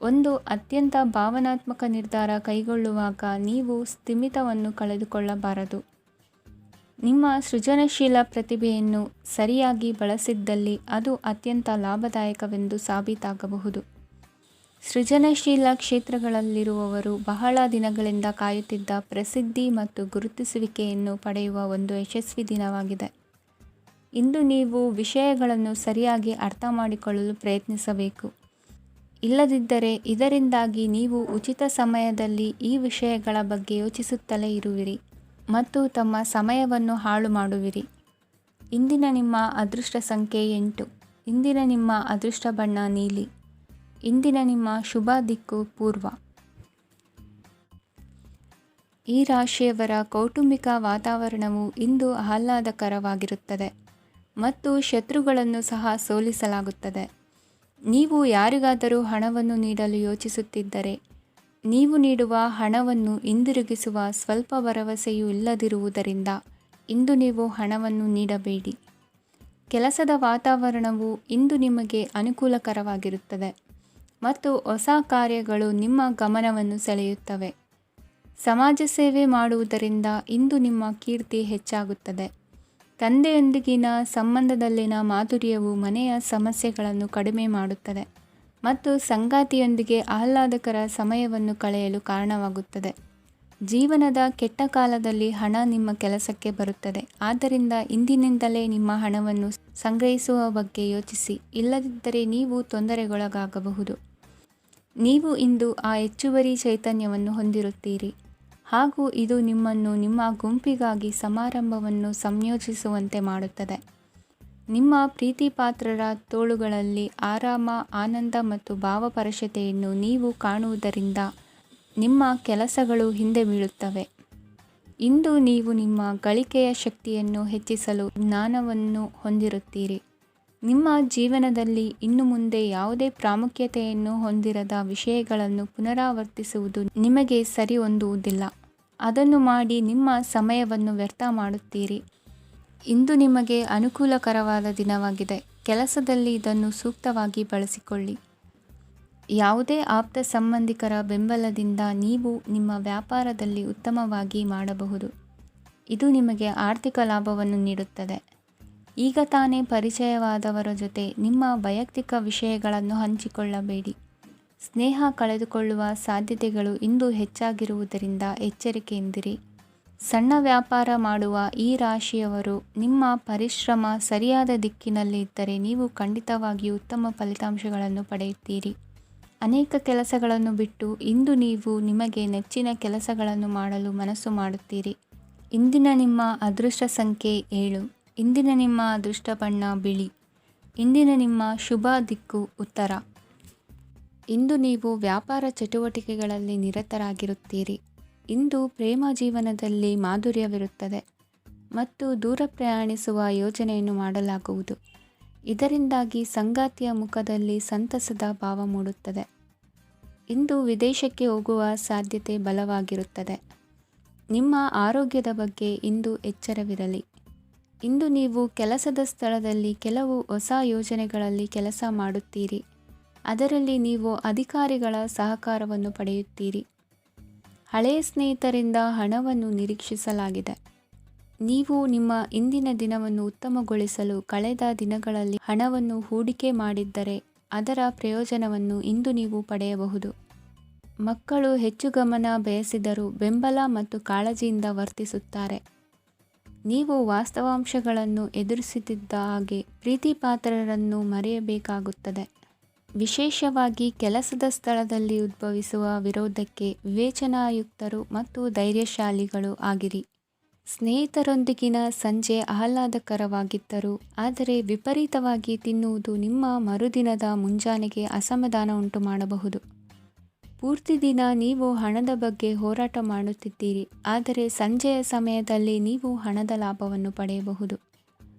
ಒಂದು ಅತ್ಯಂತ ಭಾವನಾತ್ಮಕ ನಿರ್ಧಾರ ಕೈಗೊಳ್ಳುವಾಗ ನೀವು ಸ್ಥಿಮಿತವನ್ನು ಕಳೆದುಕೊಳ್ಳಬಾರದು. ನಿಮ್ಮ ಸೃಜನಶೀಲ ಪ್ರತಿಭೆಯನ್ನು ಸರಿಯಾಗಿ ಬಳಸಿದ್ದಲ್ಲಿ ಅದು ಅತ್ಯಂತ ಲಾಭದಾಯಕವೆಂದು ಸಾಬೀತಾಗಬಹುದು. ಸೃಜನಶೀಲ ಕ್ಷೇತ್ರಗಳಲ್ಲಿರುವವರು ಬಹಳ ದಿನಗಳಿಂದ ಕಾಯುತ್ತಿದ್ದ ಪ್ರಸಿದ್ಧಿ ಮತ್ತು ಗುರುತಿಸುವಿಕೆಯನ್ನು ಪಡೆಯುವ ಒಂದು ಯಶಸ್ವಿ ದಿನವಾಗಿದೆ. ಇಂದು ನೀವು ವಿಷಯಗಳನ್ನು ಸರಿಯಾಗಿ ಅರ್ಥ ಮಾಡಿಕೊಳ್ಳಲು ಪ್ರಯತ್ನಿಸಬೇಕು. ಇಲ್ಲದಿದ್ದರೆ ಇದರಿಂದಾಗಿ ನೀವು ಉಚಿತ ಸಮಯದಲ್ಲಿ ಈ ವಿಷಯಗಳ ಬಗ್ಗೆ ಯೋಚಿಸುತ್ತಲೇ ಇರುವಿರಿ ಮತ್ತು ತಮ್ಮ ಸಮಯವನ್ನು ಹಾಳು ಮಾಡುವಿರಿ. ಇಂದಿನ ನಿಮ್ಮ ಅದೃಷ್ಟ ಸಂಖ್ಯೆ 8. ಇಂದಿನ ನಿಮ್ಮ ಅದೃಷ್ಟ ಬಣ್ಣ ನೀಲಿ. ಇಂದಿನ ನಿಮ್ಮ ಶುಭ ದಿಕ್ಕು ಪೂರ್ವ. ಈ ರಾಶಿಯವರ ಕೌಟುಂಬಿಕ ವಾತಾವರಣವು ಇಂದು ಆಹ್ಲಾದಕರವಾಗಿರುತ್ತದೆ ಮತ್ತು ಶತ್ರುಗಳನ್ನು ಸಹ ಸೋಲಿಸಲಾಗುತ್ತದೆ. ನೀವು ಯಾರಿಗಾದರೂ ಹಣವನ್ನು ನೀಡಲು ಯೋಚಿಸುತ್ತಿದ್ದರೆ, ನೀವು ನೀಡುವ ಹಣವನ್ನು ಹಿಂದಿರುಗಿಸುವ ಸ್ವಲ್ಪ ಭರವಸೆಯೂ ಇಲ್ಲದಿರುವುದರಿಂದ ಇಂದು ನೀವು ಹಣವನ್ನು ನೀಡಬೇಡಿ. ಕೆಲಸದ ವಾತಾವರಣವು ಇಂದು ನಿಮಗೆ ಅನುಕೂಲಕರವಾಗಿರುತ್ತದೆ ಮತ್ತು ಹೊಸ ಕಾರ್ಯಗಳು ನಿಮ್ಮ ಗಮನವನ್ನು ಸೆಳೆಯುತ್ತವೆ. ಸಮಾಜ ಸೇವೆ ಮಾಡುವುದರಿಂದ ಇಂದು ನಿಮ್ಮ ಕೀರ್ತಿ ಹೆಚ್ಚಾಗುತ್ತದೆ. ತಂದೆಯೊಂದಿಗಿನ ಸಂಬಂಧದಲ್ಲಿನ ಮಾಧುರ್ಯವು ಮನೆಯ ಸಮಸ್ಯೆಗಳನ್ನು ಕಡಿಮೆ ಮಾಡುತ್ತದೆ ಮತ್ತು ಸಂಗಾತಿಯೊಂದಿಗೆ ಆಹ್ಲಾದಕರ ಸಮಯವನ್ನು ಕಳೆಯಲು ಕಾರಣವಾಗುತ್ತದೆ. ಜೀವನದ ಕೆಟ್ಟ ಕಾಲದಲ್ಲಿ ಹಣ ನಿಮ್ಮ ಕೆಲಸಕ್ಕೆ ಬರುತ್ತದೆ. ಆದ್ದರಿಂದ ಇಂದಿನಿಂದಲೇ ನಿಮ್ಮ ಹಣವನ್ನು ಸಂಗ್ರಹಿಸುವ ಬಗ್ಗೆ ಯೋಚಿಸಿ, ಇಲ್ಲದಿದ್ದರೆ ನೀವು ತೊಂದರೆಗೊಳಗಾಗಬಹುದು. ನೀವು ಇಂದು ಆ ಹೆಚ್ಚುವರಿ ಚೈತನ್ಯವನ್ನು ಹೊಂದಿರುತ್ತೀರಿ ಹಾಗೂ ಇದು ನಿಮ್ಮನ್ನು ನಿಮ್ಮ ಗುಂಪಿಗಾಗಿ ಸಮಾರಂಭವನ್ನು ಸಂಯೋಜಿಸುವಂತೆ ಮಾಡುತ್ತದೆ. ನಿಮ್ಮ ಪ್ರೀತಿಪಾತ್ರರ ತೋಳುಗಳಲ್ಲಿ ಆರಾಮ, ಆನಂದ ಮತ್ತು ಭಾವಪರವಶತೆಯನ್ನು ನೀವು ಕಾಣುವುದರಿಂದ ನಿಮ್ಮ ಕೆಲಸಗಳು ಹಿಂದೆ ಬೀಳುತ್ತವೆ. ಇಂದು ನೀವು ನಿಮ್ಮ ಗಳಿಕೆಯ ಶಕ್ತಿಯನ್ನು ಹೆಚ್ಚಿಸಲು ಜ್ಞಾನವನ್ನು ಹೊಂದಿರುತ್ತೀರಿ. ನಿಮ್ಮ ಜೀವನದಲ್ಲಿ ಇನ್ನು ಮುಂದೆ ಯಾವುದೇ ಪ್ರಾಮುಖ್ಯತೆಯನ್ನು ಹೊಂದಿರದ ವಿಷಯಗಳನ್ನು ಪುನರಾವರ್ತಿಸುವುದು ನಿಮಗೆ ಸರಿ ಹೊಂದುವುದಿಲ್ಲ. ಅದನ್ನು ಮಾಡಿ ನಿಮ್ಮ ಸಮಯವನ್ನು ವ್ಯರ್ಥ ಮಾಡುತ್ತೀರಿ. ಇಂದು ನಿಮಗೆ ಅನುಕೂಲಕರವಾದ ದಿನವಾಗಿದೆ. ಕೆಲಸದಲ್ಲಿ ಇದನ್ನು ಸೂಕ್ತವಾಗಿ ಬಳಸಿಕೊಳ್ಳಿ. ಯಾವುದೇ ಆಪ್ತ ಸಂಬಂಧಿಕರ ಬೆಂಬಲದಿಂದ ನೀವು ನಿಮ್ಮ ವ್ಯಾಪಾರದಲ್ಲಿ ಉತ್ತಮವಾಗಿ ಮಾಡಬಹುದು. ಇದು ನಿಮಗೆ ಆರ್ಥಿಕ ಲಾಭವನ್ನು ನೀಡುತ್ತದೆ. ಈಗ ತಾನೇ ಪರಿಚಯವಾದವರ ಜೊತೆ ನಿಮ್ಮ ವೈಯಕ್ತಿಕ ವಿಷಯಗಳನ್ನು ಹಂಚಿಕೊಳ್ಳಬೇಡಿ. ಸ್ನೇಹ ಕಳೆದುಕೊಳ್ಳುವ ಸಾಧ್ಯತೆಗಳು ಇಂದು ಹೆಚ್ಚಾಗಿರುವುದರಿಂದ ಎಚ್ಚರಿಕೆಯಿಂದಿರಿ. ಸಣ್ಣ ವ್ಯಾಪಾರ ಮಾಡುವ ಈ ರಾಶಿಯವರು ನಿಮ್ಮ ಪರಿಶ್ರಮ ಸರಿಯಾದ ದಿಕ್ಕಿನಲ್ಲಿ ಇದ್ದರೆ ನೀವು ಖಂಡಿತವಾಗಿಯೂ ಉತ್ತಮ ಫಲಿತಾಂಶಗಳನ್ನು ಪಡೆಯುತ್ತೀರಿ. ಅನೇಕ ಕೆಲಸಗಳನ್ನು ಬಿಟ್ಟು ಇಂದು ನೀವು ನಿಮಗೆ ನೆಚ್ಚಿನ ಕೆಲಸಗಳನ್ನು ಮಾಡಲು ಮನಸ್ಸು ಮಾಡುತ್ತೀರಿ. ಇಂದಿನ ನಿಮ್ಮ ಅದೃಷ್ಟ ಸಂಖ್ಯೆ 7. ಇಂದಿನ ನಿಮ್ಮ ಅದೃಷ್ಟ ಬಣ್ಣ ಬಿಳಿ. ಇಂದಿನ ನಿಮ್ಮ ಶುಭ ದಿಕ್ಕು ಉತ್ತರ. ಇಂದು ನೀವು ವ್ಯಾಪಾರ ಚಟುವಟಿಕೆಗಳಲ್ಲಿ ನಿರತರಾಗಿರುತ್ತೀರಿ. ಇಂದು ಪ್ರೇಮ ಜೀವನದಲ್ಲಿ ಮಾಧುರ್ಯವಿರುತ್ತದೆ ಮತ್ತು ದೂರ ಪ್ರಯಾಣಿಸುವ ಯೋಜನೆಯನ್ನು ಮಾಡಲಾಗುವುದು. ಇದರಿಂದಾಗಿ ಸಂಗಾತಿಯ ಮುಖದಲ್ಲಿ ಸಂತಸದ ಭಾವ ಮೂಡುತ್ತದೆ. ಇಂದು ವಿದೇಶಕ್ಕೆ ಹೋಗುವ ಸಾಧ್ಯತೆ ಬಲವಾಗಿರುತ್ತದೆ. ನಿಮ್ಮ ಆರೋಗ್ಯದ ಬಗ್ಗೆ ಇಂದು ಎಚ್ಚರವಿರಲಿ. ಇಂದು ನೀವು ಕೆಲಸದ ಸ್ಥಳದಲ್ಲಿ ಕೆಲವು ಹೊಸ ಯೋಜನೆಗಳಲ್ಲಿ ಕೆಲಸ ಮಾಡುತ್ತೀರಿ. ಅದರಲ್ಲಿ ನೀವು ಅಧಿಕಾರಿಗಳ ಸಹಕಾರವನ್ನು ಪಡೆಯುತ್ತೀರಿ. ಹಳೆಯ ಸ್ನೇಹಿತರಿಂದ ಹಣವನ್ನು ನಿರೀಕ್ಷಿಸಲಾಗಿದೆ. ನೀವು ನಿಮ್ಮ ಇಂದಿನ ದಿನವನ್ನು ಉತ್ತಮಗೊಳಿಸಲು ಕಳೆದ ದಿನಗಳಲ್ಲಿ ಹಣವನ್ನು ಹೂಡಿಕೆ ಮಾಡಿದ್ದರೆ ಅದರ ಪ್ರಯೋಜನವನ್ನು ಇಂದು ನೀವು ಪಡೆಯಬಹುದು. ಮಕ್ಕಳು ಹೆಚ್ಚು ಗಮನ ಬಯಸಿದರೂ ಬೆಂಬಲ ಮತ್ತು ಕಾಳಜಿಯಿಂದ ವರ್ತಿಸುತ್ತಾರೆ. ನೀವು ವಾಸ್ತವಾಂಶಗಳನ್ನು ಎದುರಿಸುತ್ತಿದ್ದ ಹಾಗೆ ಪ್ರೀತಿಪಾತ್ರರನ್ನು ಮರೆಯಬೇಕಾಗುತ್ತದೆ. ವಿಶೇಷವಾಗಿ ಕೆಲಸದ ಸ್ಥಳದಲ್ಲಿ ಉದ್ಭವಿಸುವ ವಿರೋಧಕ್ಕೆ ವಿವೇಚನಾಯುಕ್ತರು ಮತ್ತು ಧೈರ್ಯಶಾಲಿಗಳು ಆಗಿರಿ. ಸ್ನೇಹಿತರೊಂದಿಗಿನ ಸಂಜೆ ಆಹ್ಲಾದಕರವಾಗಿದ್ದರೂ ಆದರೆ ವಿಪರೀತವಾಗಿ ತಿನ್ನುವುದು ನಿಮ್ಮ ಮರುದಿನದ ಮುಂಜಾನೆಗೆ ಅಸಮಾಧಾನ ಉಂಟು ಮಾಡಬಹುದು. ಪೂರ್ತಿ ದಿನ ನೀವು ಹಣದ ಬಗ್ಗೆ ಹೋರಾಟ ಮಾಡುತ್ತಿದ್ದೀರಿ, ಆದರೆ ಸಂಜೆಯ ಸಮಯದಲ್ಲಿ ನೀವು ಹಣದ ಲಾಭವನ್ನು ಪಡೆಯಬಹುದು.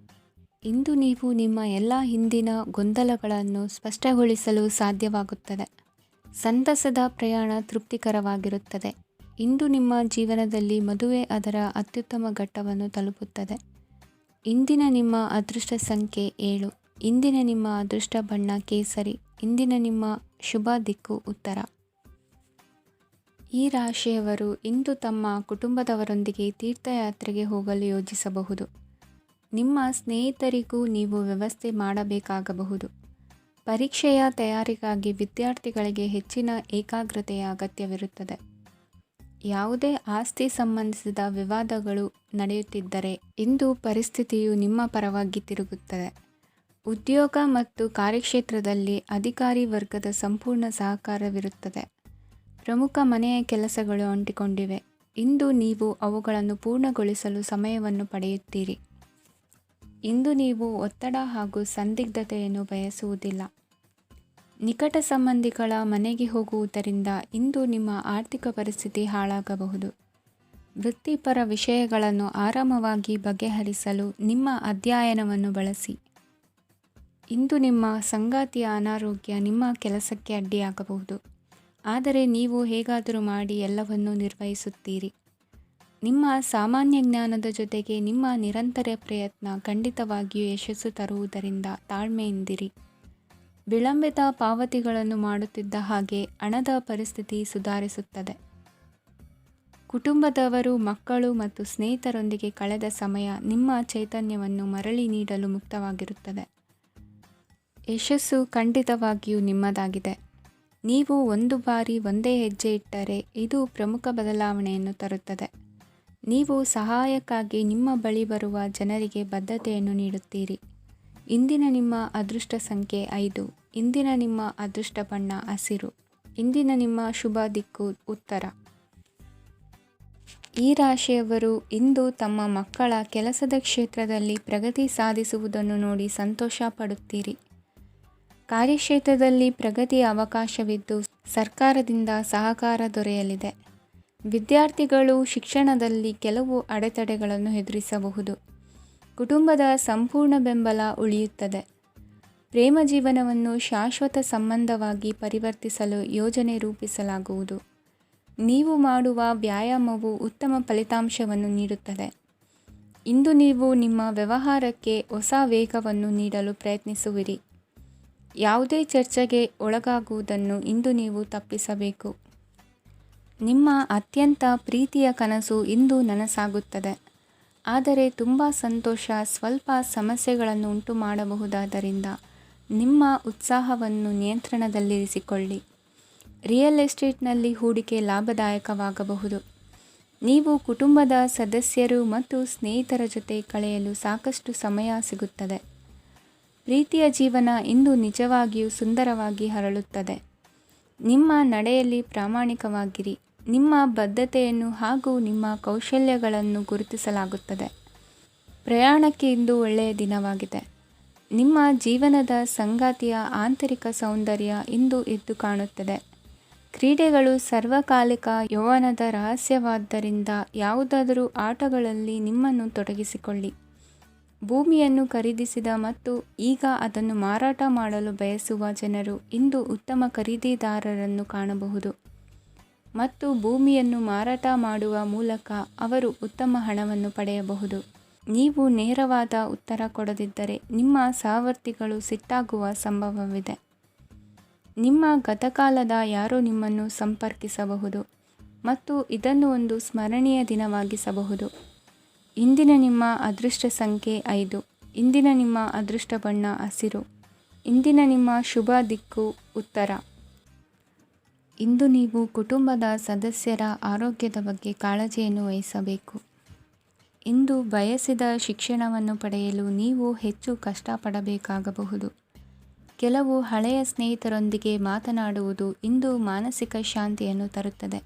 ಇಂದು ನೀವು ನಿಮ್ಮ ಎಲ್ಲ ಹಿಂದಿನ ಗೊಂದಲಗಳನ್ನು ಸ್ಪಷ್ಟಗೊಳಿಸಲು ಸಾಧ್ಯವಾಗುತ್ತದೆ. ಸಂತಸದ ಪ್ರಯಾಣ ತೃಪ್ತಿಕರವಾಗಿರುತ್ತದೆ. ಇಂದು ನಿಮ್ಮ ಜೀವನದಲ್ಲಿ ಮದುವೆ ಅದರ ಅತ್ಯುತ್ತಮ ಘಟ್ಟವನ್ನು ತಲುಪುತ್ತದೆ. ಇಂದಿನ ನಿಮ್ಮ ಅದೃಷ್ಟ ಸಂಖ್ಯೆ 7. ಇಂದಿನ ನಿಮ್ಮ ಅದೃಷ್ಟ ಬಣ್ಣ ಕೇಸರಿ. ಇಂದಿನ ನಿಮ್ಮ ಶುಭ ದಿಕ್ಕು ಉತ್ತರ. ಈ ರಾಶಿಯವರು ಇಂದು ತಮ್ಮ ಕುಟುಂಬದವರೊಂದಿಗೆ ತೀರ್ಥಯಾತ್ರೆಗೆ ಹೋಗಲು ಯೋಜಿಸಬಹುದು. ನಿಮ್ಮ ಸ್ನೇಹಿತರಿಗೂ ನೀವು ವ್ಯವಸ್ಥೆ ಮಾಡಬೇಕಾಗಬಹುದು. ಪರೀಕ್ಷೆಯ ತಯಾರಿಗಾಗಿ ವಿದ್ಯಾರ್ಥಿಗಳಿಗೆ ಹೆಚ್ಚಿನ ಏಕಾಗ್ರತೆಯ ಅಗತ್ಯವಿರುತ್ತದೆ. ಯಾವುದೇ ಆಸ್ತಿ ಸಂಬಂಧಿಸಿದ ವಿವಾದಗಳು ನಡೆಯುತ್ತಿದ್ದರೆ ಇಂದು ಪರಿಸ್ಥಿತಿಯು ನಿಮ್ಮ ಪರವಾಗಿ ತಿರುಗುತ್ತದೆ. ಉದ್ಯೋಗ ಮತ್ತು ಕಾರ್ಯಕ್ಷೇತ್ರದಲ್ಲಿ ಅಧಿಕಾರಿ ವರ್ಗದ ಸಂಪೂರ್ಣ ಸಹಕಾರವಿರುತ್ತದೆ. ಪ್ರಮುಖ ಮನೆಯ ಕೆಲಸಗಳು ಅಂಟಿಕೊಂಡಿವೆ. ಇಂದು ನೀವು ಅವುಗಳನ್ನು ಪೂರ್ಣಗೊಳಿಸಲು ಸಮಯವನ್ನು ಪಡೆಯುತ್ತೀರಿ. ಇಂದು ನೀವು ಒತ್ತಡ ಹಾಗೂ ಸಂದಿಗ್ಧತೆಯನ್ನು ಬಯಸುವುದಿಲ್ಲ. ನಿಕಟ ಸಂಬಂಧಿಗಳ ಮನೆಗೆ ಹೋಗುವುದರಿಂದ ಇಂದು ನಿಮ್ಮ ಆರ್ಥಿಕ ಪರಿಸ್ಥಿತಿ ಹಾಳಾಗಬಹುದು. ವೃತ್ತಿಪರ ವಿಷಯಗಳನ್ನು ಆರಾಮವಾಗಿ ಬಗೆಹರಿಸಲು ನಿಮ್ಮ ಅಧ್ಯಯನವನ್ನು ಬಳಸಿ. ಇಂದು ನಿಮ್ಮ ಸಂಗಾತಿಯ ಅನಾರೋಗ್ಯ ನಿಮ್ಮ ಕೆಲಸಕ್ಕೆ ಅಡ್ಡಿಯಾಗಬಹುದು, ಆದರೆ ನೀವು ಹೇಗಾದರೂ ಮಾಡಿ ಎಲ್ಲವನ್ನೂ ನಿರ್ವಹಿಸುತ್ತೀರಿ. ನಿಮ್ಮ ಸಾಮಾನ್ಯ ಜ್ಞಾನದ ಜೊತೆಗೆ ನಿಮ್ಮ ನಿರಂತರ ಪ್ರಯತ್ನ ಖಂಡಿತವಾಗಿಯೂ ಯಶಸ್ಸು ತರುವುದರಿಂದ ತಾಳ್ಮೆಯಿಂದಿರಿ. ವಿಳಂಬಿತ ಪಾವತಿಗಳನ್ನು ಮಾಡುತ್ತಿದ್ದ ಹಾಗೆ ಹಣದ ಪರಿಸ್ಥಿತಿ ಸುಧಾರಿಸುತ್ತದೆ. ಕುಟುಂಬದವರು, ಮಕ್ಕಳು ಮತ್ತು ಸ್ನೇಹಿತರೊಂದಿಗೆ ಕಳೆದ ಸಮಯ ನಿಮ್ಮ ಚೈತನ್ಯವನ್ನು ಮರಳಿ ನೀಡಲು ಮುಕ್ತವಾಗಿರುತ್ತದೆ. ಯಶಸ್ಸು ಖಂಡಿತವಾಗಿಯೂ ನಿಮ್ಮದಾಗಿದೆ. ನೀವು ಒಂದು ಬಾರಿ ಒಂದೇ ಹೆಜ್ಜೆ ಇಟ್ಟರೆ ಇದು ಪ್ರಮುಖ ಬದಲಾವಣೆಯನ್ನು ತರುತ್ತದೆ. ನೀವು ಸಹಾಯಕ್ಕಾಗಿ ನಿಮ್ಮ ಬಳಿ ಬರುವ ಜನರಿಗೆ ಬದ್ಧತೆಯನ್ನು ನೀಡುತ್ತೀರಿ. ಇಂದಿನ ನಿಮ್ಮ ಅದೃಷ್ಟ ಸಂಖ್ಯೆ 5. ಇಂದಿನ ನಿಮ್ಮ ಅದೃಷ್ಟ ಬಣ್ಣ ಹಸಿರು. ಇಂದಿನ ನಿಮ್ಮ ಶುಭ ದಿಕ್ಕು ಉತ್ತರ. ಈ ರಾಶಿಯವರು ಇಂದು ತಮ್ಮ ಮಕ್ಕಳ ಕೆಲಸದ ಕ್ಷೇತ್ರದಲ್ಲಿ ಪ್ರಗತಿ ಸಾಧಿಸುವುದನ್ನು ನೋಡಿ ಸಂತೋಷ ಪಡುತ್ತೀರಿ. ಕಾರ್ಯಕ್ಷೇತ್ರದಲ್ಲಿ ಪ್ರಗತಿಯ ಅವಕಾಶವಿದ್ದು ಸರ್ಕಾರದಿಂದ ಸಹಕಾರ ದೊರೆಯಲಿದೆ. ವಿದ್ಯಾರ್ಥಿಗಳು ಶಿಕ್ಷಣದಲ್ಲಿ ಕೆಲವು ಅಡೆತಡೆಗಳನ್ನು ಎದುರಿಸಬಹುದು. ಕುಟುಂಬದ ಸಂಪೂರ್ಣ ಬೆಂಬಲ ಉಳಿಯುತ್ತದೆ. ಪ್ರೇಮ ಜೀವನವನ್ನು ಶಾಶ್ವತ ಸಂಬಂಧವಾಗಿ ಪರಿವರ್ತಿಸಲು ಯೋಜನೆ ರೂಪಿಸಲಾಗುವುದು. ನೀವು ಮಾಡುವ ವ್ಯಾಯಾಮವು ಉತ್ತಮ ಫಲಿತಾಂಶವನ್ನು ನೀಡುತ್ತದೆ. ಇಂದು ನೀವು ನಿಮ್ಮ ವ್ಯವಹಾರಕ್ಕೆ ಹೊಸ ವೇಗವನ್ನು ನೀಡಲು ಪ್ರಯತ್ನಿಸುವಿರಿ. ಯಾವುದೇ ಚರ್ಚೆಗೆ ಒಳಗಾಗುವುದನ್ನು ಇಂದು ನೀವು ತಪ್ಪಿಸಬೇಕು. ನಿಮ್ಮ ಅತ್ಯಂತ ಪ್ರೀತಿಯ ಕನಸು ಇಂದು ನನಸಾಗುತ್ತದೆ. ಆದರೆ ತುಂಬ ಸಂತೋಷ ಸ್ವಲ್ಪ ಸಮಸ್ಯೆಗಳನ್ನು ಉಂಟು ಮಾಡಬಹುದಾದ್ದರಿಂದ ನಿಮ್ಮ ಉತ್ಸಾಹವನ್ನು ನಿಯಂತ್ರಣದಲ್ಲಿರಿಸಿಕೊಳ್ಳಿ. ರಿಯಲ್ ಎಸ್ಟೇಟ್ನಲ್ಲಿ ಹೂಡಿಕೆ ಲಾಭದಾಯಕವಾಗಬಹುದು. ನೀವು ಕುಟುಂಬದ ಸದಸ್ಯರು ಮತ್ತು ಸ್ನೇಹಿತರ ಜೊತೆ ಕಳೆಯಲು ಸಾಕಷ್ಟು ಸಮಯ ಸಿಗುತ್ತದೆ. ಪ್ರೀತಿಯ ಜೀವನ ಇಂದು ನಿಜವಾಗಿಯೂ ಸುಂದರವಾಗಿ ಹರಳುತ್ತದೆ. ನಿಮ್ಮ ನಡೆಯಲ್ಲಿ ಪ್ರಾಮಾಣಿಕವಾಗಿರಿ. ನಿಮ್ಮ ಬದ್ಧತೆಯನ್ನು ಹಾಗೂ ನಿಮ್ಮ ಕೌಶಲ್ಯಗಳನ್ನು ಗುರುತಿಸಲಾಗುತ್ತದೆ. ಪ್ರಯಾಣಕ್ಕೆ ಇಂದು ಒಳ್ಳೆಯ ದಿನವಾಗಿದೆ. ನಿಮ್ಮ ಜೀವನದ ಸಂಗಾತಿಯ ಆಂತರಿಕ ಸೌಂದರ್ಯ ಇಂದು ಎದ್ದು ಕಾಣುತ್ತದೆ. ಕ್ರೀಡೆಗಳು ಸರ್ವಕಾಲಿಕ ಯೌವನದ ರಹಸ್ಯವಾದ್ದರಿಂದ ಯಾವುದಾದರೂ ಆಟಗಳಲ್ಲಿ ನಿಮ್ಮನ್ನು ತೊಡಗಿಸಿಕೊಳ್ಳಿ. ಭೂಮಿಯನ್ನು ಖರೀದಿಸಿದ ಮತ್ತು ಈಗ ಅದನ್ನು ಮಾರಾಟ ಮಾಡಲು ಬಯಸುವ ಜನರು ಇಂದು ಉತ್ತಮ ಖರೀದಿದಾರರನ್ನು ಕಾಣಬಹುದು ಮತ್ತು ಭೂಮಿಯನ್ನು ಮಾರಾಟ ಮಾಡುವ ಮೂಲಕ ಅವರು ಉತ್ತಮ ಹಣವನ್ನು ಪಡೆಯಬಹುದು. ನೀವು ನೇರವಾದ ಉತ್ತರ ಕೊಡದಿದ್ದರೆ ನಿಮ್ಮ ಸಹವರ್ತಿಗಳು ಸಿಟ್ಟಾಗುವ ಸಂಭವವಿದೆ. ನಿಮ್ಮ ಗತಕಾಲದ ಯಾರೋ ನಿಮ್ಮನ್ನು ಸಂಪರ್ಕಿಸಬಹುದು ಮತ್ತು ಇದನ್ನು ಒಂದು ಸ್ಮರಣೀಯ ದಿನವಾಗಿಸಬಹುದು. ಇಂದಿನ ನಿಮ್ಮ ಅದೃಷ್ಟ ಸಂಖ್ಯೆ 5. ಇಂದಿನ ನಿಮ್ಮ ಅದೃಷ್ಟ ಬಣ್ಣ ಹಸಿರು. ಇಂದಿನ ನಿಮ್ಮ ಶುಭ ದಿಕ್ಕು ಉತ್ತರ. ಇಂದು ನೀವು ಕುಟುಂಬದ ಸದಸ್ಯರ ಆರೋಗ್ಯದ ಬಗ್ಗೆ ಕಾಳಜಿಯನ್ನು ವಹಿಸಬೇಕು. ಇಂದು ಬಯಸಿದ ಶಿಕ್ಷಣವನ್ನು ಪಡೆಯಲು ನೀವು ಹೆಚ್ಚು ಕಷ್ಟಪಡಬೇಕಾಗಬಹುದು. ಕೆಲವು ಹಳೆಯ ಸ್ನೇಹಿತರೊಂದಿಗೆ ಮಾತನಾಡುವುದು ಇಂದು ಮಾನಸಿಕ ಶಾಂತಿಯನ್ನು ತರುತ್ತದೆ.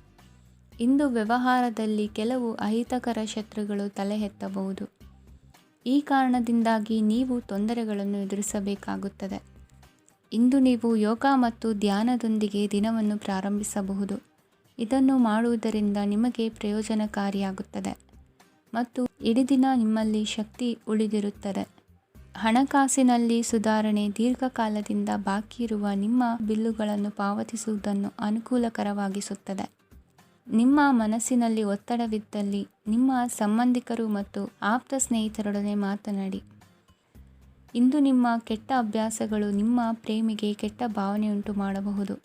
ಇಂದು ವ್ಯವಹಾರದಲ್ಲಿ ಕೆಲವು ಅಹಿತಕರ ಶತ್ರುಗಳು ತಲೆ ಎತ್ತಬಹುದು. ಈ ಕಾರಣದಿಂದಾಗಿ ನೀವು ತೊಂದರೆಗಳನ್ನು ಎದುರಿಸಬೇಕಾಗುತ್ತದೆ. ಇಂದು ನೀವು ಯೋಗ ಮತ್ತು ಧ್ಯಾನದೊಂದಿಗೆ ದಿನವನ್ನು ಪ್ರಾರಂಭಿಸಬಹುದು. ಇದನ್ನು ಮಾಡುವುದರಿಂದ ನಿಮಗೆ ಪ್ರಯೋಜನಕಾರಿಯಾಗುತ್ತದೆ ಮತ್ತು ಇಡೀ ದಿನ ನಿಮ್ಮಲ್ಲಿ ಶಕ್ತಿ ಉಳಿದಿರುತ್ತದೆ. ಹಣಕಾಸಿನಲ್ಲಿ ಸುಧಾರಣೆ ದೀರ್ಘಕಾಲದಿಂದ ಬಾಕಿ ಇರುವ ನಿಮ್ಮ ಬಿಲ್ಲುಗಳನ್ನು ಪಾವತಿಸುವುದನ್ನು ಅನುಕೂಲಕರವಾಗಿಸುತ್ತದೆ. ನಿಮ್ಮ ಮನಸ್ಸಿನಲ್ಲಿ ಒತ್ತಡವಿದ್ದಲ್ಲಿ ನಿಮ್ಮ ಸಂಬಂಧಿಕರು ಮತ್ತು ಆಪ್ತ ಸ್ನೇಹಿತರೊಡನೆ ಮಾತನಾಡಿ. ಇಂದು ನಿಮ್ಮ ಕೆಟ್ಟ ಅಭ್ಯಾಸಗಳು ನಿಮ್ಮ ಪ್ರೇಮಿಗೆ ಕೆಟ್ಟ ಭಾವನೆಯುಂಟು ಮಾಡಬಹುದು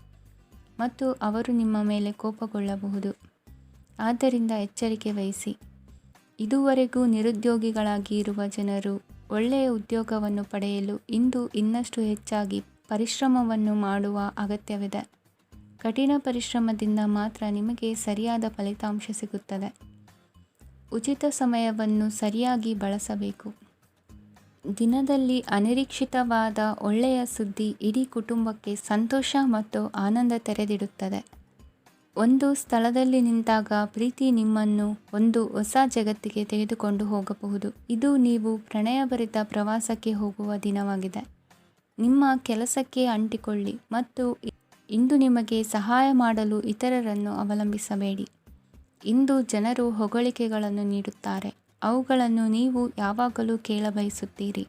ಮತ್ತು ಅವರು ನಿಮ್ಮ ಮೇಲೆ ಕೋಪಗೊಳ್ಳಬಹುದು. ಆದ್ದರಿಂದ ಎಚ್ಚರಿಕೆ ವಹಿಸಿ. ಇದುವರೆಗೂ ನಿರುದ್ಯೋಗಿಗಳಾಗಿ ಇರುವ ಜನರು ಒಳ್ಳೆಯ ಉದ್ಯೋಗವನ್ನು ಪಡೆಯಲು ಇಂದು ಇನ್ನಷ್ಟು ಹೆಚ್ಚಾಗಿ ಪರಿಶ್ರಮವನ್ನು ಮಾಡುವ ಅಗತ್ಯವಿದೆ. ಕಠಿಣ ಪರಿಶ್ರಮದಿಂದ ಮಾತ್ರ ನಿಮಗೆ ಸರಿಯಾದ ಫಲಿತಾಂಶ ಸಿಗುತ್ತದೆ. ಉಚಿತ ಸಮಯವನ್ನು ಸರಿಯಾಗಿ ಬಳಸಬೇಕು. ದಿನದಲ್ಲಿ ಅನಿರೀಕ್ಷಿತವಾದ ಒಳ್ಳೆಯ ಸುದ್ದಿ ಇಡೀ ಕುಟುಂಬಕ್ಕೆ ಸಂತೋಷ ಮತ್ತು ಆನಂದ ತೆರೆದಿಡುತ್ತದೆ. ಒಂದು ಸ್ಥಳದಲ್ಲಿ ನಿಂತಾಗ ಪ್ರೀತಿ ನಿಮ್ಮನ್ನು ಒಂದು ಹೊಸ ಜಗತ್ತಿಗೆ ತೆಗೆದುಕೊಂಡು ಹೋಗಬಹುದು. ಇದು ನೀವು ಪ್ರಣಯಭರಿತ ಪ್ರವಾಸಕ್ಕೆ ಹೋಗುವ ದಿನವಾಗಿದೆ. ನಿಮ್ಮ ಕೆಲಸಕ್ಕೆ ಅಂಟಿಕೊಳ್ಳಿ ಮತ್ತು ಇಂದು ನಿಮಗೆ ಸಹಾಯ ಮಾಡಲು ಇತರರನ್ನು ಅವಲಂಬಿಸಬೇಡಿ. ಇಂದು ಜನರು ಹೊಗಳಿಕೆಗಳನ್ನು ನೀಡುತ್ತಾರೆ, ಅವುಗಳನ್ನು ನೀವು ಯಾವಾಗಲೂ ಕೇಳಬಯಸುತ್ತೀರಿ.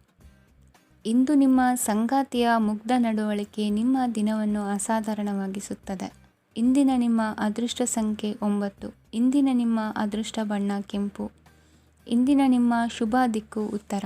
ಇಂದು ನಿಮ್ಮ ಸಂಗಾತಿಯ ಮುಗ್ಧ ನಡವಳಿಕೆ ನಿಮ್ಮ ದಿನವನ್ನು ಅಸಾಧಾರಣವಾಗಿಸುತ್ತದೆ. ಇಂದಿನ ನಿಮ್ಮ ಅದೃಷ್ಟ ಸಂಖ್ಯೆ 9. ಇಂದಿನ ನಿಮ್ಮ ಅದೃಷ್ಟ ಬಣ್ಣ ಕೆಂಪು. ಇಂದಿನ ನಿಮ್ಮ ಶುಭ ದಿಕ್ಕು ಉತ್ತರ.